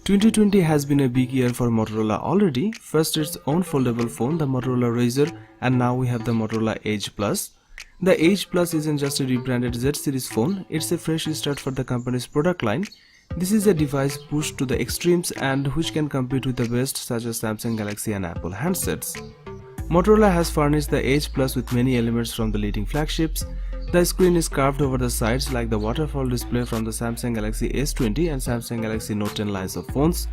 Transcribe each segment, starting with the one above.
2020 has been a big year for Motorola already. First its own foldable phone, the Motorola Razr, and now we have the Motorola Edge Plus. The Edge Plus isn't just a rebranded Z series phone, it's a fresh start for the company's product line. This is a device pushed to the extremes and which can compete with the best such as Samsung Galaxy and Apple handsets. Motorola has furnished the Edge Plus with many elements from the leading flagships. The screen is carved over the sides like the waterfall display from the Samsung Galaxy S20 and Samsung Galaxy Note 10 lines of phones.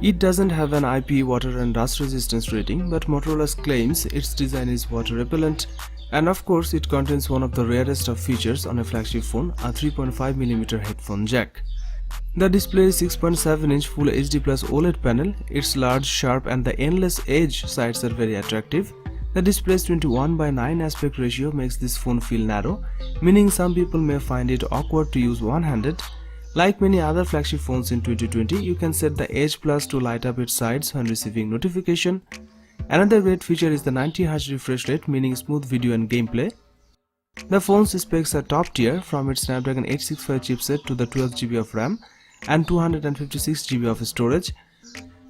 It doesn't have an IP water and rust resistance rating, but Motorola claims its design is water repellent, and of course it contains one of the rarest of features on a flagship phone, a 3.5mm headphone jack. The display is 6.7-inch Full HD Plus OLED panel. Its large, sharp and the endless edge sides are very attractive. The display's 21:9 aspect ratio makes this phone feel narrow, meaning some people may find it awkward to use one-handed. Like many other flagship phones in 2020, you can set the Edge Plus to light up its sides when receiving notification. Another great feature is the 90Hz refresh rate, meaning smooth video and gameplay. The phone's specs are top tier, from its Snapdragon 865 chipset to the 12GB of RAM and 256GB of storage.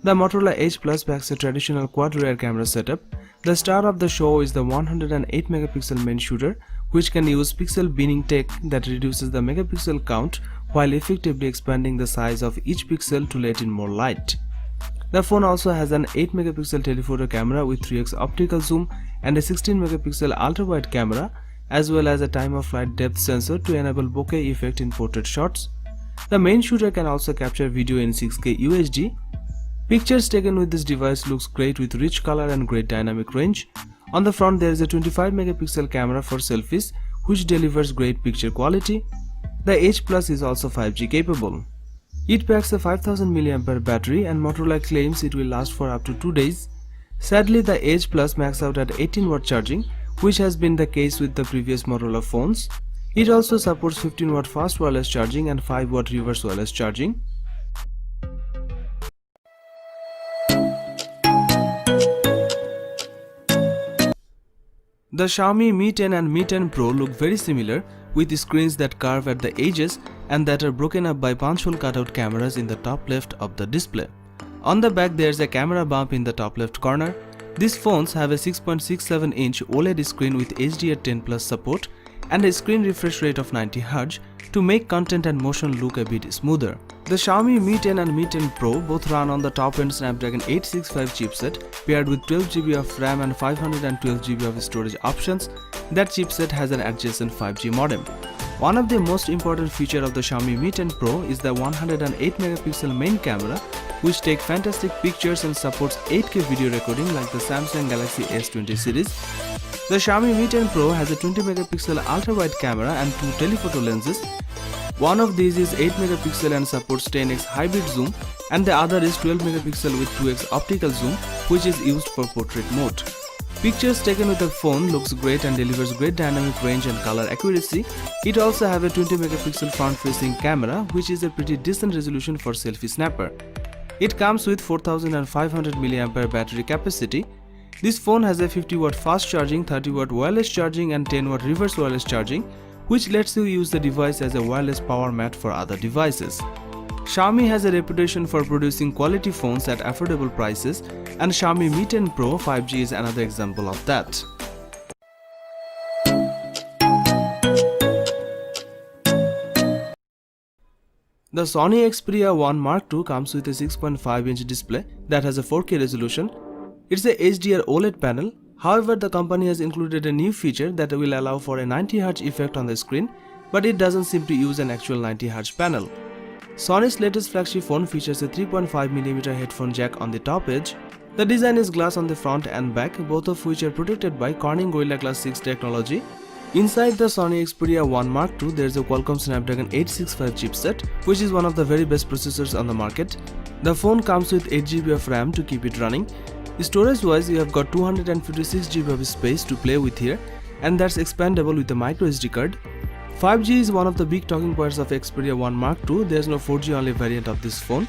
The Motorola Edge Plus packs a traditional quad rear camera setup. The star of the show is the 108MP main shooter, which can use pixel binning tech that reduces the megapixel count while effectively expanding the size of each pixel to let in more light. The phone also has an 8MP telephoto camera with 3x optical zoom and a 16MP ultra-wide camera, as well as a time-of-flight depth sensor to enable bokeh effect in portrait shots. The main shooter can also capture video in 6K UHD. Pictures taken with this device looks great with rich color and great dynamic range. On the front there is a 25MP camera for selfies, which delivers great picture quality. The Edge Plus is also 5G capable. It packs a 5000mAh battery and Motorola claims it will last for up to 2 days. Sadly, the Edge Plus maxes out at 18W charging, which has been the case with the previous Motorola phones. It also supports 15W fast wireless charging and 5W reverse wireless charging. The Xiaomi Mi 10 and Mi 10 Pro look very similar, with screens that curve at the edges and that are broken up by punch-hole cutout cameras in the top left of the display. On the back there is a camera bump in the top left corner. These phones have a 6.67-inch OLED screen with HDR10+ support and a screen refresh rate of 90Hz to make content and motion look a bit smoother. The Xiaomi Mi 10 and Mi 10 Pro both run on the top-end Snapdragon 865 chipset paired with 12GB of RAM and 512GB of storage options. That chipset has an adjacent 5G modem. One of the most important features of the Xiaomi Mi 10 Pro is the 108MP main camera, which takes fantastic pictures and supports 8K video recording like the Samsung Galaxy S20 series. The Xiaomi Mi 10 Pro has a 20MP ultra-wide camera and 2 telephoto lenses. One of these is 8MP and supports 10x hybrid zoom, and the other is 12MP with 2x optical zoom, which is used for portrait mode. Pictures taken with the phone looks great and delivers great dynamic range and color accuracy. It also has a 20MP front-facing camera, which is a pretty decent resolution for selfie snapper. It comes with 4500mAh battery capacity. This phone has a 50W fast charging, 30W wireless charging and 10W reverse wireless charging, which lets you use the device as a wireless power mat for other devices. Xiaomi has a reputation for producing quality phones at affordable prices, and Xiaomi Mi 10 Pro 5G is another example of that. The Sony Xperia 1 Mark II comes with a 6.5-inch display that has a 4K resolution. It's a HDR OLED panel. However, the company has included a new feature that will allow for a 90Hz effect on the screen, but it doesn't seem to use an actual 90Hz panel. Sony's latest flagship phone features a 3.5mm headphone jack on the top edge. The design is glass on the front and back, both of which are protected by Corning Gorilla Glass 6 technology. Inside the Sony Xperia 1 Mark II, there is a Qualcomm Snapdragon 865 chipset, which is one of the very best processors on the market. The phone comes with 8GB of RAM to keep it running. Storage wise, you have got 256GB of space to play with here, and that's expandable with a microSD card. 5G is one of the big talking points of Xperia 1 Mark II. There's no 4G only variant of this phone.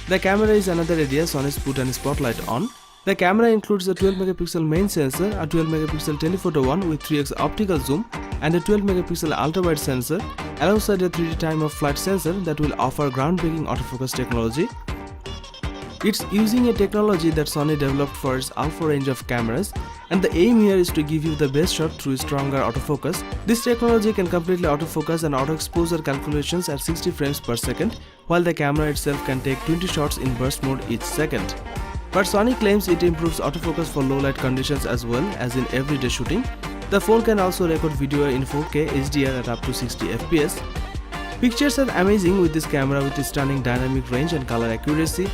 The camera is another area Sony's put a spotlight on. The camera includes a 12MP main sensor, a 12MP telephoto one with 3x optical zoom, and a 12MP ultra-wide sensor, alongside a 3D time-of-flight sensor that will offer groundbreaking autofocus technology. It's using a technology that Sony developed for its alpha range of cameras, and the aim here is to give you the best shot through stronger autofocus. This technology can completely autofocus and auto exposure calculations at 60 frames per second, while the camera itself can take 20 shots in burst mode each second. But Sony claims it improves autofocus for low light conditions as well as in everyday shooting. The phone can also record video in 4K HDR at up to 60 fps. Pictures are amazing with this camera with its stunning dynamic range and color accuracy.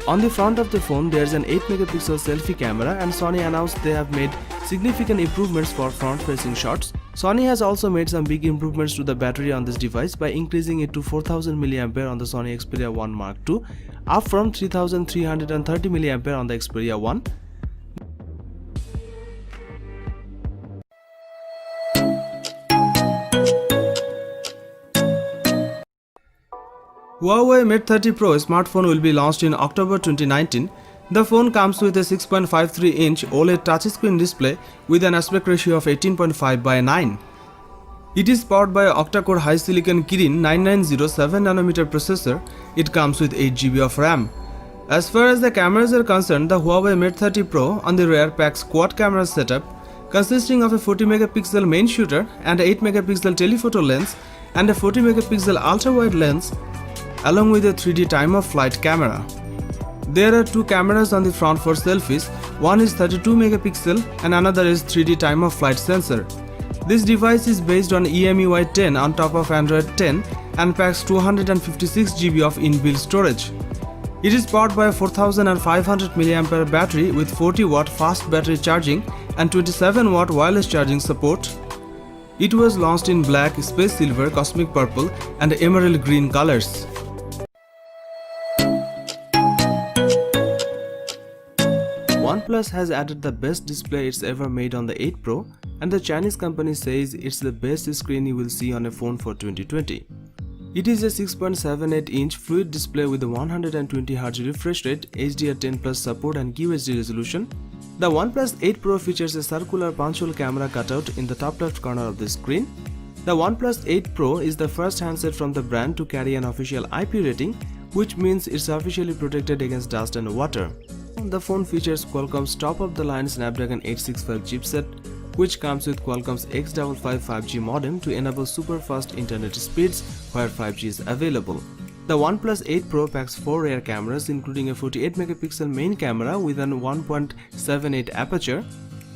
On the front of the phone, there is an 8 megapixel selfie camera, and Sony announced they have made significant improvements for front-facing shots. Sony has also made some big improvements to the battery on this device by increasing it to 4000 mAh on the Sony Xperia 1 Mark II, up from 3330 mAh on the Xperia 1. Huawei Mate 30 Pro smartphone will be launched in October 2019. The phone comes with a 6.53-inch OLED touchscreen display with an aspect ratio of 18.5:9. It is powered by an octa-core high-silicon Kirin 9907 7nm processor. It comes with 8GB of RAM. As far as the cameras are concerned, the Huawei Mate 30 Pro on the rear packs quad camera setup consisting of a 40-megapixel main shooter and a 8-megapixel telephoto lens and a 40-megapixel ultra-wide lens, along with a 3D time-of-flight camera. There are two cameras on the front for selfies. One is 32 megapixel and another is 3D time-of-flight sensor. This device is based on EMUI 10 on top of Android 10 and packs 256GB of inbuilt storage. It is powered by a 4500 mAh battery with 40-watt fast battery charging and 27-watt wireless charging support. It was launched in black, space silver, cosmic purple and emerald green colors. OnePlus has added the best display it's ever made on the 8 Pro, and the Chinese company says it's the best screen you will see on a phone for 2020. It is a 6.78-inch fluid display with a 120Hz refresh rate, HDR10+ support and QHD resolution. The OnePlus 8 Pro features a circular punch-hole camera cutout in the top left corner of the screen. The OnePlus 8 Pro is the first handset from the brand to carry an official IP rating, which means it's officially protected against dust and water. The phone features Qualcomm's top-of-the-line Snapdragon 865 chipset, which comes with Qualcomm's X55 5G modem to enable super-fast internet speeds where 5G is available. The OnePlus 8 Pro packs 4 rear cameras, including a 48-megapixel main camera with an 1.78 aperture.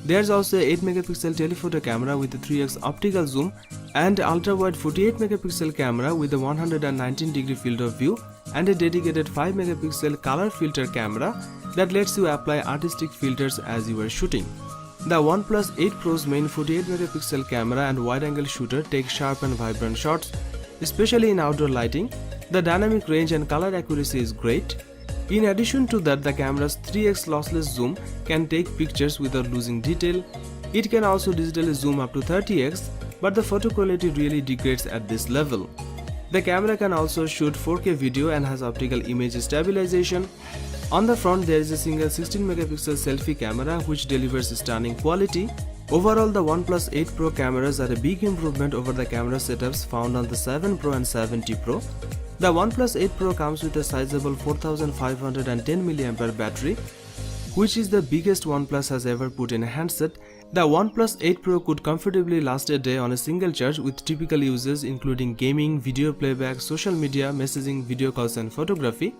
There's also a 8-megapixel telephoto camera with a 3x optical zoom and ultra-wide 48-megapixel camera with a 119-degree field of view and a dedicated 5-megapixel color filter camera that lets you apply artistic filters as you are shooting. The OnePlus 8 Pro's main 48-megapixel camera and wide-angle shooter take sharp and vibrant shots, especially in outdoor lighting. The dynamic range and color accuracy is great. In addition to that, the camera's 3x lossless zoom can take pictures without losing detail. It can also digitally zoom up to 30x, but the photo quality really degrades at this level. The camera can also shoot 4K video and has optical image stabilization. On the front, there is a single 16-megapixel selfie camera which delivers stunning quality. Overall, the OnePlus 8 Pro cameras are a big improvement over the camera setups found on the 7 Pro and 7T Pro. The OnePlus 8 Pro comes with a sizable 4510 mAh battery, which is the biggest OnePlus has ever put in a handset. The OnePlus 8 Pro could comfortably last a day on a single charge with typical uses including gaming, video playback, social media, messaging, video calls and photography.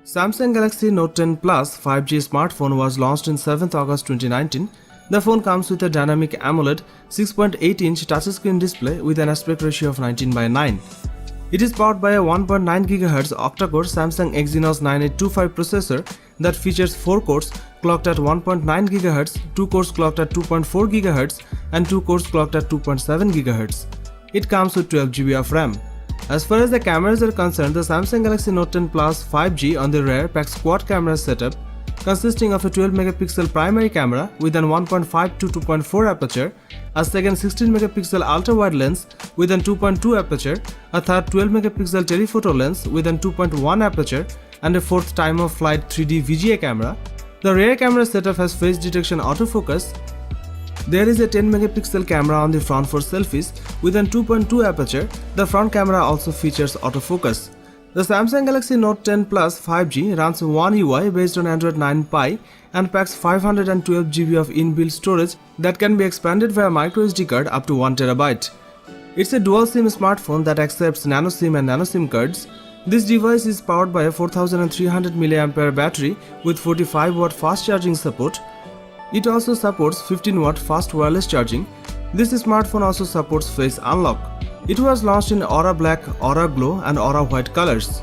Samsung Galaxy Note 10 Plus 5G smartphone was launched on 7th August 2019. The phone comes with a dynamic AMOLED 6.8-inch touchscreen display with an aspect ratio of 19:9. It is powered by a 1.9 GHz octa-core Samsung Exynos 9825 processor that features 4 cores clocked at 1.9 GHz, 2 cores clocked at 2.4 GHz and 2 cores clocked at 2.7 GHz. It comes with 12GB of RAM. As far as the cameras are concerned, the Samsung Galaxy Note 10 Plus 5G on the rear packs quad camera setup consisting of a 12-megapixel primary camera with an 1.5 to 2.4 aperture, a second 16-megapixel ultra-wide lens with an 2.2 aperture, a third 12-megapixel telephoto lens with an 2.1 aperture, and a fourth time-of-flight 3D VGA camera. The rear camera setup has face detection autofocus, There is a 10 megapixel camera on the front for selfies with an 2.2 aperture. The front camera also features autofocus. The Samsung Galaxy Note 10 Plus 5G runs One UI based on Android 9 Pie and packs 512 GB of inbuilt storage that can be expanded via microSD card up to 1 TB. It's a dual SIM smartphone that accepts nano SIM and nano SIM cards. This device is powered by a 4300 mAh battery with 45 watt fast charging support. It also supports 15 watt fast wireless charging. This smartphone also supports face unlock. It was launched in Aura Black, Aura Glow and Aura White colors.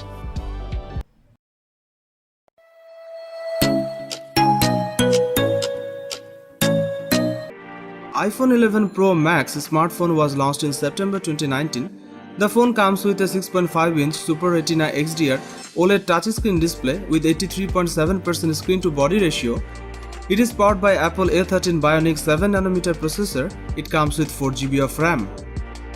iPhone 11 Pro Max smartphone was launched in September 2019. The phone comes with a 6.5-inch Super Retina XDR OLED touchscreen display with 83.7% screen-to-body ratio. It is powered by Apple A13 Bionic 7nm processor. It comes with 4GB of RAM.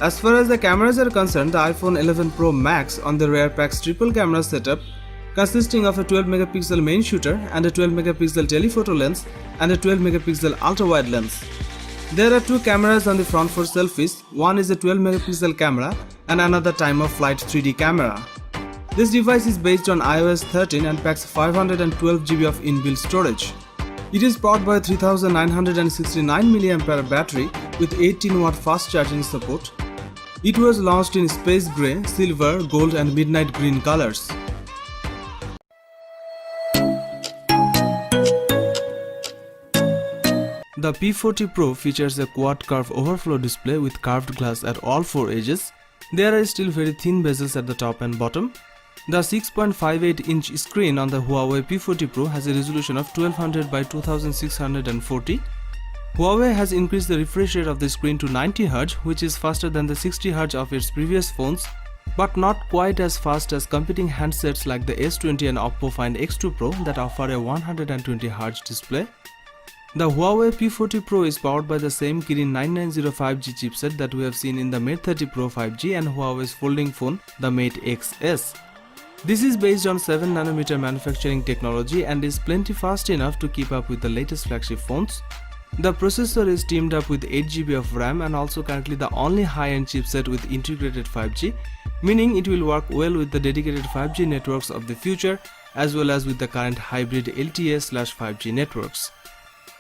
As far as the cameras are concerned, the iPhone 11 Pro Max on the rear packs triple camera setup consisting of a 12 megapixel main shooter and a 12 megapixel telephoto lens and a 12 megapixel ultra-wide lens. There are two cameras on the front for selfies. One is a 12 megapixel camera and another time-of-flight 3D camera. This device is based on iOS 13 and packs 512 GB of inbuilt storage. It is powered by a 3969 mAh battery with 18 watt fast charging support. It was launched in space grey, silver, gold and midnight green colors. The P40 Pro features a quad curve overflow display with curved glass at all four edges. There are still very thin bezels at the top and bottom. The 6.58-inch screen on the Huawei P40 Pro has a resolution of 1200 by 2640. Huawei has increased the refresh rate of the screen to 90Hz, which is faster than the 60Hz of its previous phones, but not quite as fast as competing handsets like the S20 and Oppo Find X2 Pro that offer a 120Hz display. The Huawei P40 Pro is powered by the same Kirin 9905G chipset that we have seen in the Mate 30 Pro 5G and Huawei's folding phone, the Mate XS. This is based on 7nm manufacturing technology and is plenty fast enough to keep up with the latest flagship phones. The processor is teamed up with 8GB of RAM and also currently the only high-end chipset with integrated 5G, meaning it will work well with the dedicated 5G networks of the future as well as with the current hybrid LTE/5G networks.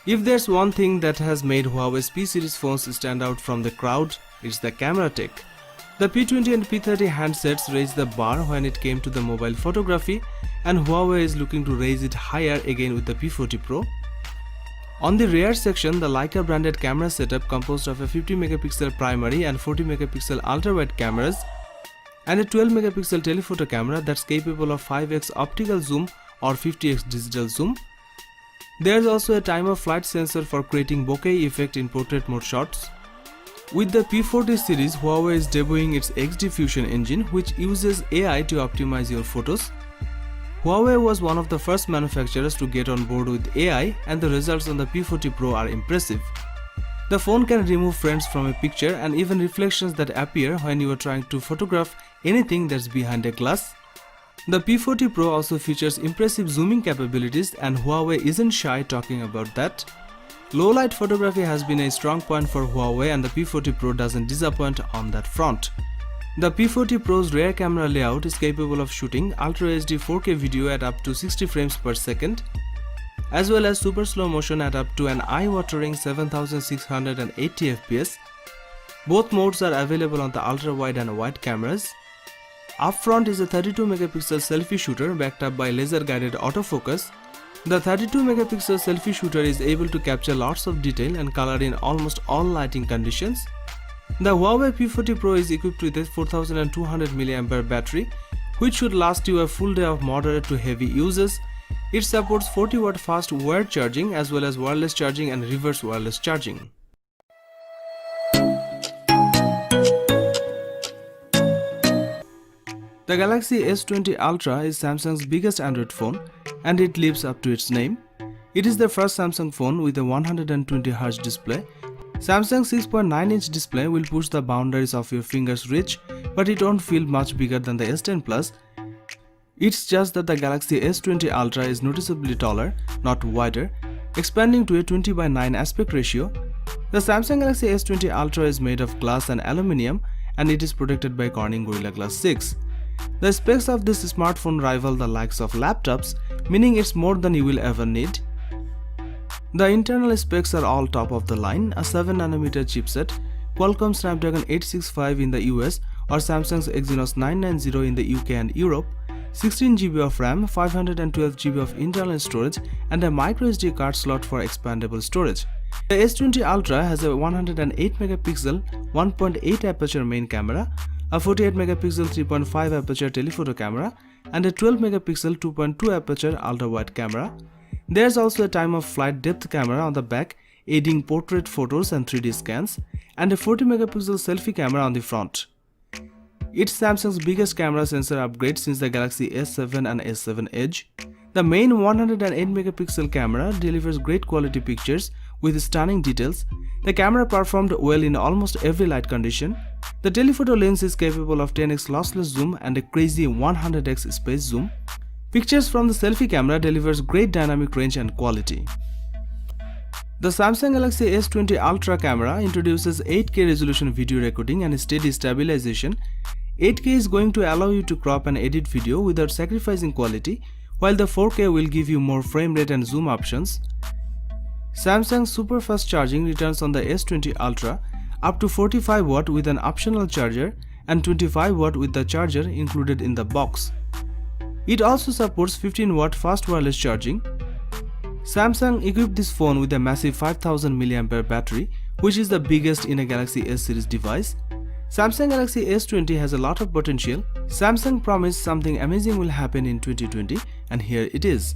If there's one thing that has made Huawei's P series phones stand out from the crowd, it's the camera tech. The P20 and P30 handsets raised the bar when it came to the mobile photography, and Huawei is looking to raise it higher again with the P40 Pro. On the rear section, the Leica branded camera setup composed of a 50 megapixel primary and 40 megapixel ultra-wide cameras and a 12 megapixel telephoto camera that's capable of 5x optical zoom or 50x digital zoom. There's also a time-of-flight sensor for creating bokeh effect in portrait mode shots. With the P40 series, Huawei is debuting its XD Fusion engine, which uses AI to optimize your photos. Huawei was one of the first manufacturers to get on board with AI, and the results on the P40 Pro are impressive. The phone can remove frames from a picture and even reflections that appear when you are trying to photograph anything that's behind a glass. The P40 Pro also features impressive zooming capabilities, and Huawei isn't shy talking about that. Low light photography has been a strong point for Huawei, and the P40 Pro doesn't disappoint on that front. The P40 Pro's rear camera layout is capable of shooting Ultra HD 4K video at up to 60 frames per second, as well as super slow motion at up to an eye-watering 7680 fps. Both modes are available on the ultra wide and wide cameras. Up front is a 32 megapixel selfie shooter backed up by laser guided autofocus. The 32 megapixel selfie shooter is able to capture lots of detail and color in almost all lighting conditions. The Huawei P40 Pro is equipped with a 4200 mAh battery, which should last you a full day of moderate to heavy uses. It supports 40 watt fast wired charging as well as wireless charging and reverse wireless charging. The Galaxy S20 Ultra is Samsung's biggest Android phone, and it lives up to its name. It is the first Samsung phone with a 120Hz display. Samsung's 6.9-inch display will push the boundaries of your finger's reach, but it won't feel much bigger than the S10 Plus. It's just that the Galaxy S20 Ultra is noticeably taller, not wider, expanding to a 20:9 aspect ratio. The Samsung Galaxy S20 Ultra is made of glass and aluminium and it is protected by Corning Gorilla Glass 6. The specs of this smartphone rival the likes of laptops, meaning it's more than you will ever need. The internal specs are all top of the line, a 7nm chipset, Qualcomm Snapdragon 865 in the US or Samsung's Exynos 990 in the UK and Europe, 16GB of RAM, 512GB of internal storage and a microSD card slot for expandable storage. The S20 Ultra has a 108MP 1.8 aperture main camera, a 48MP 3.5 aperture telephoto camera and a 12MP 2.2 aperture ultra-wide camera. There's also a time of flight depth camera on the back aiding portrait photos and 3D scans and a 40MP selfie camera on the front. It's Samsung's biggest camera sensor upgrade since the Galaxy S7 and S7 Edge. The main 108MP camera delivers great quality pictures with stunning details. The camera performed well in almost every light condition. The telephoto lens is capable of 10x lossless zoom and a crazy 100x space zoom. Pictures from the selfie camera delivers great dynamic range and quality. The Samsung Galaxy S20 Ultra camera introduces 8K resolution video recording and steady stabilization. 8K is going to allow you to crop and edit video without sacrificing quality, while the 4K will give you more frame rate and zoom options. Samsung's super fast charging returns on the S20 Ultra, up to 45W with an optional charger and 25W with the charger included in the box. It also supports 15W fast wireless charging. Samsung equipped this phone with a massive 5000 mAh battery, which is the biggest in a Galaxy S series device. Samsung Galaxy S20 has a lot of potential. Samsung promised something amazing will happen in 2020 and here it is.